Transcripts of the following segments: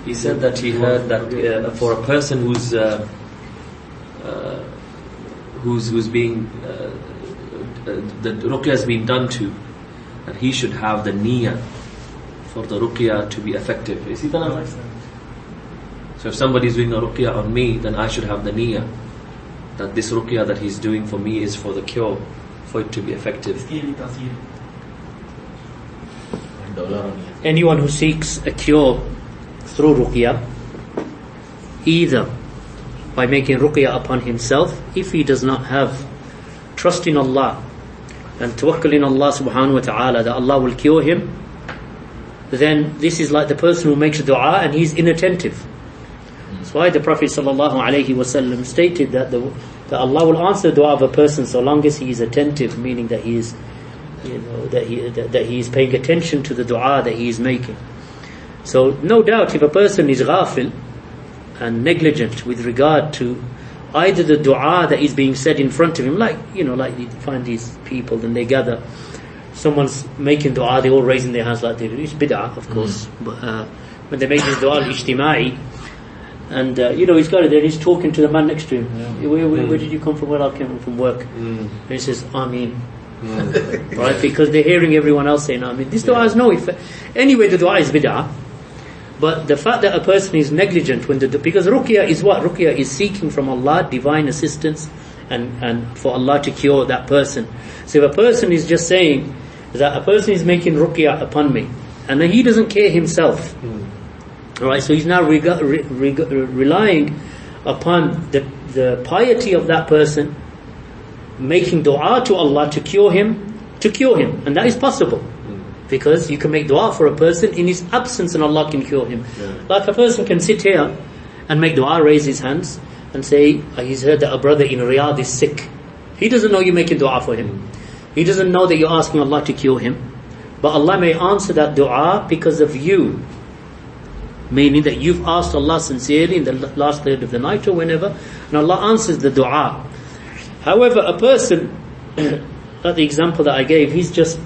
He said that he heard that for a person who's being the ruqya has been done to, that he should have the niyyah for the ruqya to be effective. Is he right? So if somebody is doing a ruqya on me, then I should have the niyyah that this ruqya that he's doing for me is for the cure, for it to be effective. Anyone who seeks a cure through ruqya, either by making ruqya upon himself, if he does not have trust in Allah and tawakkul in Allah subhanahu wa ta'ala that Allah will cure him, then this is like the person who makes dua and he's inattentive. That's why the Prophet sallallahu alaihi wasallam stated that that Allah will answer the dua of a person so long as he is attentive, meaning that he is, that he is paying attention to the dua that he is making. So no doubt, if a person is ghafil and negligent with regard to either the dua that is being said in front of him, like you find these people and they gather, someone's making dua, they all raising their hands like they do. It's bid'ah, of course. But when they make this dua al-ijtima'i, and he's got it there, he's talking to the man next to him. Where did you come from? Well, I came from work. And he says, Ameen. Right? Because they're hearing everyone else saying Ameen. This dua has no effect. Anyway, the dua is bid'ah. But the fact that a person is negligent because ruqya is what? Ruqya is seeking from Allah divine assistance and for Allah to cure that person. So if a person is just saying that a person is making ruqya upon me and then he doesn't care himself, alright, so he's now relying upon the piety of that person, making dua to Allah to cure him, and that is possible. Because you can make dua for a person in his absence and Allah can cure him. Like a person can sit here and make dua, raise his hands and say, he's heard that a brother in Riyadh is sick. He doesn't know you're making dua for him. He doesn't know that you're asking Allah to cure him. But Allah may answer that dua because of you. Meaning that you've asked Allah sincerely in the last third of the night or whenever, and Allah answers the dua. However, a person, like the example that I gave, he's just,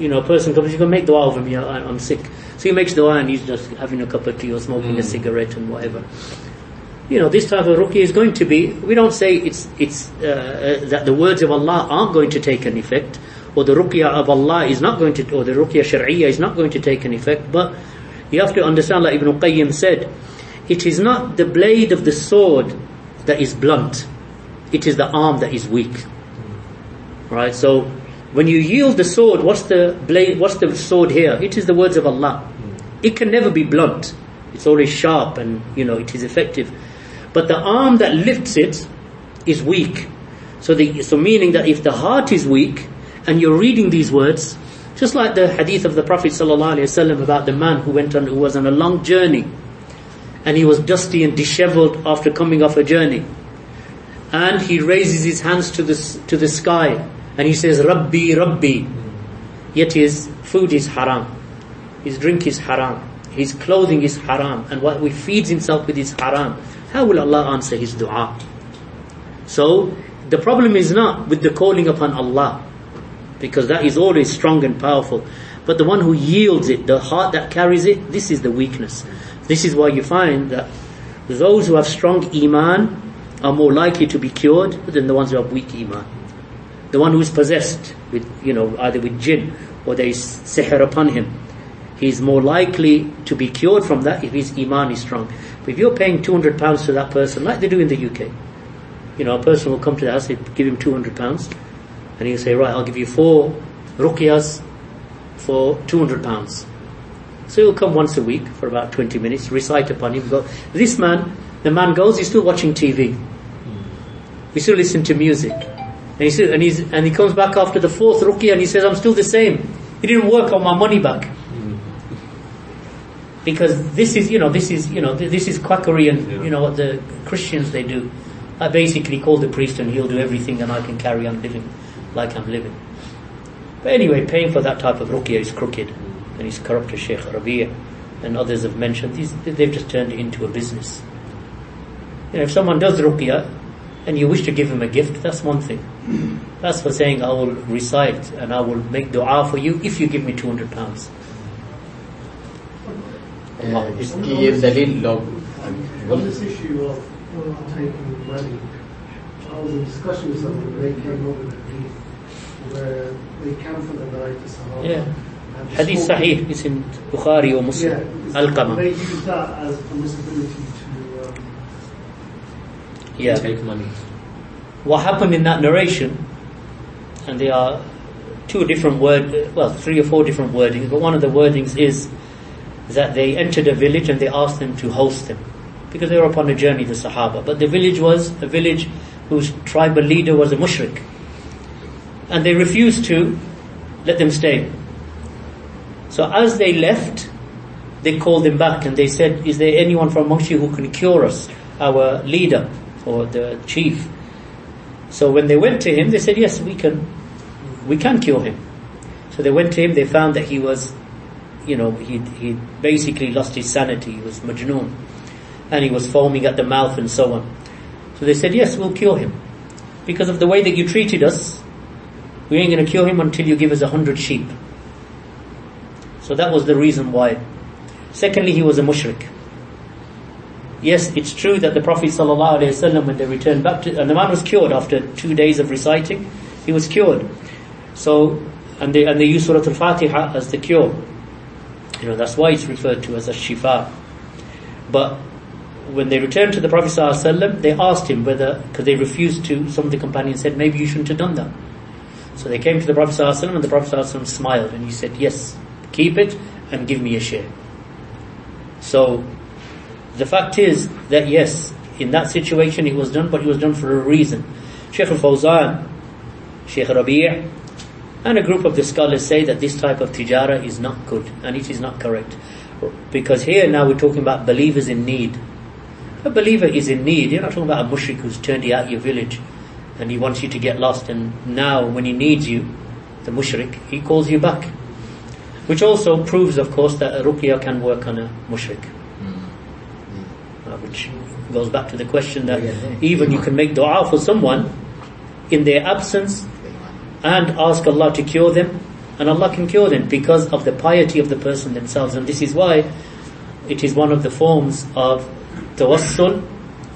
a person comes, you can make dua over me, I'm sick. So he makes dua and he's just having a cup of tea or smoking a cigarette and whatever. This type of ruqya is going to be, we don't say it's that the words of Allah aren't going to take an effect, or the ruqya of Allah is not going to, or the ruqya shar'iyya is not going to take an effect, but you have to understand, like Ibn Qayyim said, it is not the blade of the sword that is blunt, it is the arm that is weak. Right? So when you yield the sword, what's the sword here? It is the words of Allah. It can never be blunt. It's always sharp and it is effective. But the arm that lifts it is weak. So meaning that if the heart is weak and you're reading these words, just like the hadith of the Prophet ﷺ about the man who was on a long journey and he was dusty and disheveled after coming off a journey, and he raises his hands to the sky and he says, Rabbi, Rabbi, yet his food is haram, his drink is haram, his clothing is haram, and what he feeds himself with is haram. How will Allah answer his dua? So the problem is not with the calling upon Allah, because that is always strong and powerful, but the one who yields it, the heart that carries it, this is the weakness. This is why you find that those who have strong iman are more likely to be cured than the ones who have weak iman. The one who is possessed with, either with jinn or there is sihr upon him, he is more likely to be cured from that if his iman is strong. But if you're paying £200 to that person, like they do in the UK, a person will come to the house, they give him £200, and he'll say, right, I'll give you 4 ruqyas for £200. So he'll come once a week for about 20 minutes, recite upon him. This man, the man goes, he's still watching TV. He still listens to music. And he comes back after the 4th ruqya and he says, I'm still the same. He didn't work on my money back. Because this is quackery and what the Christians they do. I basically call the priest and he'll do everything and I can carry on living like I'm living. But anyway, paying for that type of ruqya is crooked and it's corrupt, as Shaykh Rabi'a and others have mentioned. They've just turned it into a business. If someone does ruqya and you wish to give him a gift, that's one thing. That's for saying, I will recite and I will make dua for you if you give me £200. इसकी ये दलील लोग On this issue of taking money, I was in discussion with someone when they came over the hadith where they come for the night to Sahaba. Yeah. and the Hadith smoking- Sahih is in Bukhari or Muslim. Yeah, Al-Qama. they use that as permissibility to Yeah. Take money. What happened in that narration, and there are three or four different wordings, but one of the wordings is that they entered a village and they asked them to host them because they were upon a journey, the Sahaba. But the village was a village whose tribal leader was a mushrik, and they refused to let them stay. So as they left, they called them back and they said, "Is there anyone from amongst you who can cure us, our leader or the chief?" So when they went to him, they said, "Yes, we can cure him." So they went to him, they found that he was, he basically lost his sanity, he was majnoon, and he was foaming at the mouth and so on. So they said, "Yes, we'll cure him. Because of the way that you treated us, we ain't going to cure him until you give us 100 sheep." So that was the reason why. Secondly, he was a mushrik. Yes, it's true that the Prophet ﷺ, when they returned back and the man was cured after 2 days of reciting, he was cured. So, and they use Surah Al-Fatiha as the cure. That's why it's referred to as a shifa. But when they returned to the Prophet ﷺ, they asked him because they refused to, some of the companions said, "Maybe you shouldn't have done that." So they came to the Prophet ﷺ and the Prophet ﷺ smiled and he said, "Yes, keep it and give me a share." So the fact is that yes, in that situation it was done, but it was done for a reason. Shaykh al-Fawzan, Shaykh Rabi' and a group of the scholars say that this type of tijara is not good and it is not correct. Because here now we're talking about believers in need. A believer is in need. You're not talking about a mushrik who's turned you out of your village and he wants you to get lost, and now when he needs you, the mushrik, he calls you back. Which also proves, of course, that a ruqya can work on a mushrik. Which goes back to the question that even you can make dua for someone in their absence and ask Allah to cure them, and Allah can cure them because of the piety of the person themselves. And this is why it is one of the forms of tawassul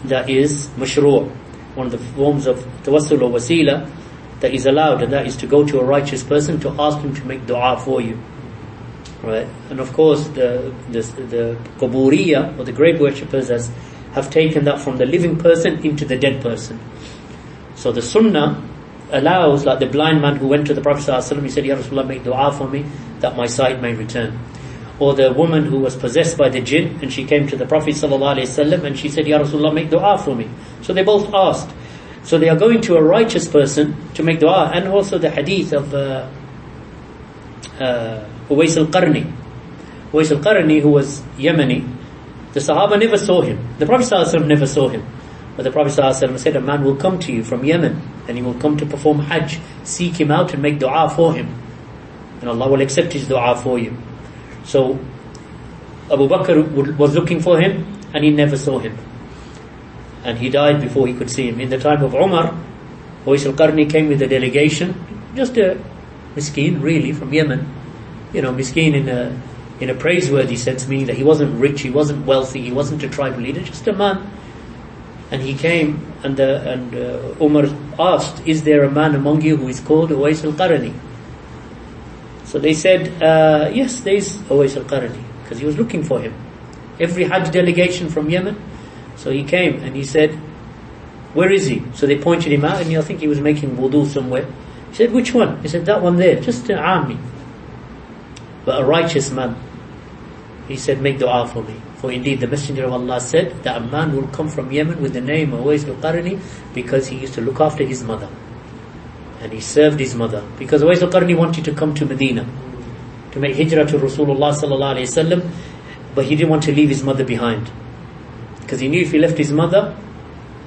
that is mashru', one of the forms of tawassul or wasila that is allowed, and that is to go to a righteous person to ask him to make dua for you. Right? And of course the Quburiyya or the grave worshippers have taken that from the living person into the dead person. So the sunnah allows, like the blind man who went to the Prophet ﷺ, he said, "Ya Rasulullah, make dua for me that my sight may return." Or the woman who was possessed by the jinn and she came to the Prophet ﷺ and she said, "Ya Rasulullah, make dua for me." So they both asked. So they are going to a righteous person to make dua. And also the hadith of Uwais al-Qarni. Uwais al-Qarni, who was Yemeni, the Sahaba never saw him. The Prophet ﷺ never saw him. But the Prophet ﷺ said, "A man will come to you from Yemen and he will come to perform Hajj. Seek him out and make dua for him. And Allah will accept his dua for you." So Abu Bakr was looking for him and he never saw him. And he died before he could see him. In the time of Umar, Uwais al-Qarni came with a delegation, just a miskeen really from Yemen. Miskeen in a praiseworthy sense, meaning that he wasn't rich, he wasn't wealthy, he wasn't a tribal leader, just a man. And he came and Umar asked, "Is there a man among you who is called Uwais al-Qarni?" So they said, "Yes, there is Uwais al-Qarni," because he was looking for him. Every Hajj delegation from Yemen. So he came and he said, "Where is he?" So they pointed him out, and I think he was making wudu somewhere. He said, "Which one?" He said, "That one there, just an army." But a righteous man. He said, "Make dua for me. For indeed the Messenger of Allah said that a man will come from Yemen with the name of Uwais al-Qarni because he used to look after his mother. And he served his mother. Because Uwais al-Qarni wanted to come to Medina to make hijrah to Rasulullah sallallahu alayhi wasallam, but he didn't want to leave his mother behind. Because he knew if he left his mother,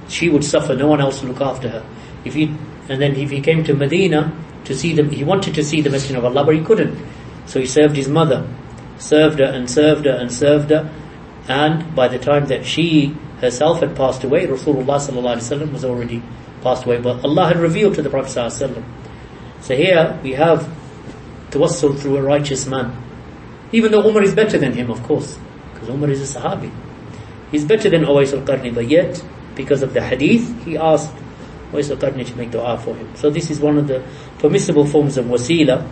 she would suffer, no one else would look after her. If he came to Medina to see them, he wanted to see the Messenger of Allah, but he couldn't. So he served his mother, served her and served her and served her, and by the time that she herself had passed away, Rasulullah sallallahu alaihi wasallam was already passed away, but Allah had revealed to the Prophet sallallahu alaihi wasallam. So here we have tawassul through a righteous man, even though Umar is better than him, of course, because Because Umar is a Sahabi. He's better than Uwais al-Qarni, but yet, because of the hadith, he asked Uwais al-Qarni to make dua for him. So this is one of the permissible forms of wasila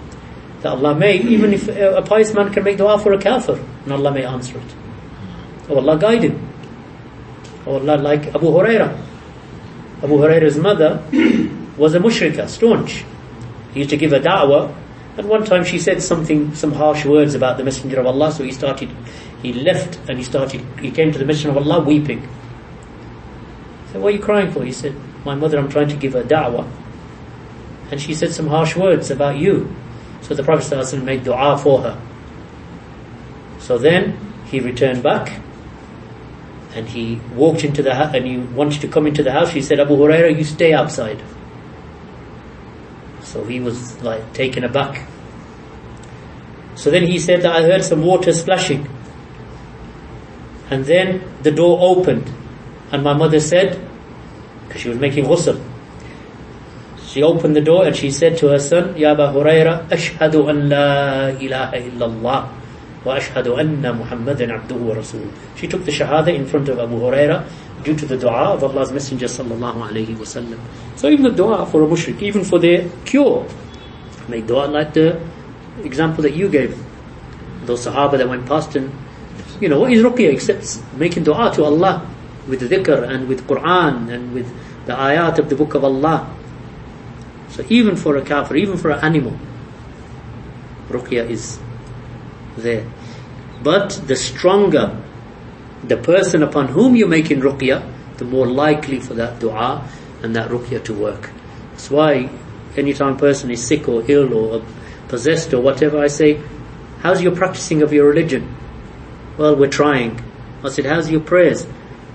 that Allah may, even if a pious man can make dua for a kafir, and Allah may answer it. Or Allah guide him. Or Allah, like Abu Hurairah. Abu Hurairah's mother was a mushrikah, staunch. He used to give a da'wah, and one time she said some harsh words about the Messenger of Allah, so he left and he came to the Messenger of Allah weeping. He said, what are you crying for? He said, my mother, I'm trying to give her da'wah, and she said some harsh words about you. So the Prophet ﷺ made dua for her. So then he returned back, and he walked into the house, and he wanted to come into the house. He said, Abu Hurairah, you stay outside. So he was like taken aback. So then he said that I heard some water splashing, and then the door opened, and my mother said, because she was making ghusl, she opened the door and she said to her son, Ya Abu Hurairah, ashhadu an la ilaha illallah wa ashhadu anna Muhammadan abduhu wa rasuluh. She took the shahada in front of Abu Hurairah due to the dua of Allah's Messenger sallallahu alayhi wa sallam. So even the dua for a mushrik, even for their cure, make dua like the example that you gave. Those Sahaba that went past, and what is Ruqya except making dua to Allah with the dhikr and with Quran and with the ayat of the book of Allah. So even for a kafir, even for an animal, Ruqya is there. But the stronger the person upon whom you're making Ruqya, the more likely for that dua and that Ruqya to work. That's why anytime a person is sick or ill or possessed or whatever, I say, how's your practicing of your religion? Well, we're trying. I said, how's your prayers?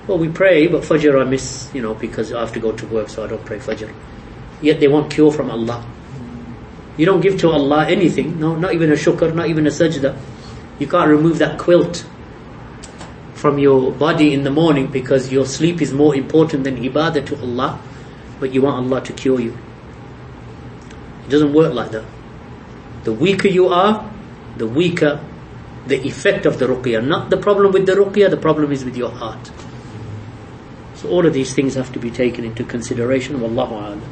Well, we pray, but Fajr I miss, because I have to go to work, so I don't pray Fajr. Yet they want cure from Allah. You don't give to Allah anything, no, not even a shukr, not even a sajda. You can't remove that quilt from your body in the morning because your sleep is more important than ibadah to Allah, but you want Allah to cure you. It doesn't work like that. The weaker you are, the weaker the effect of the Ruqya. Not the problem with the Ruqya, the problem is with your heart. So all of these things have to be taken into consideration. Wallahu a'lam.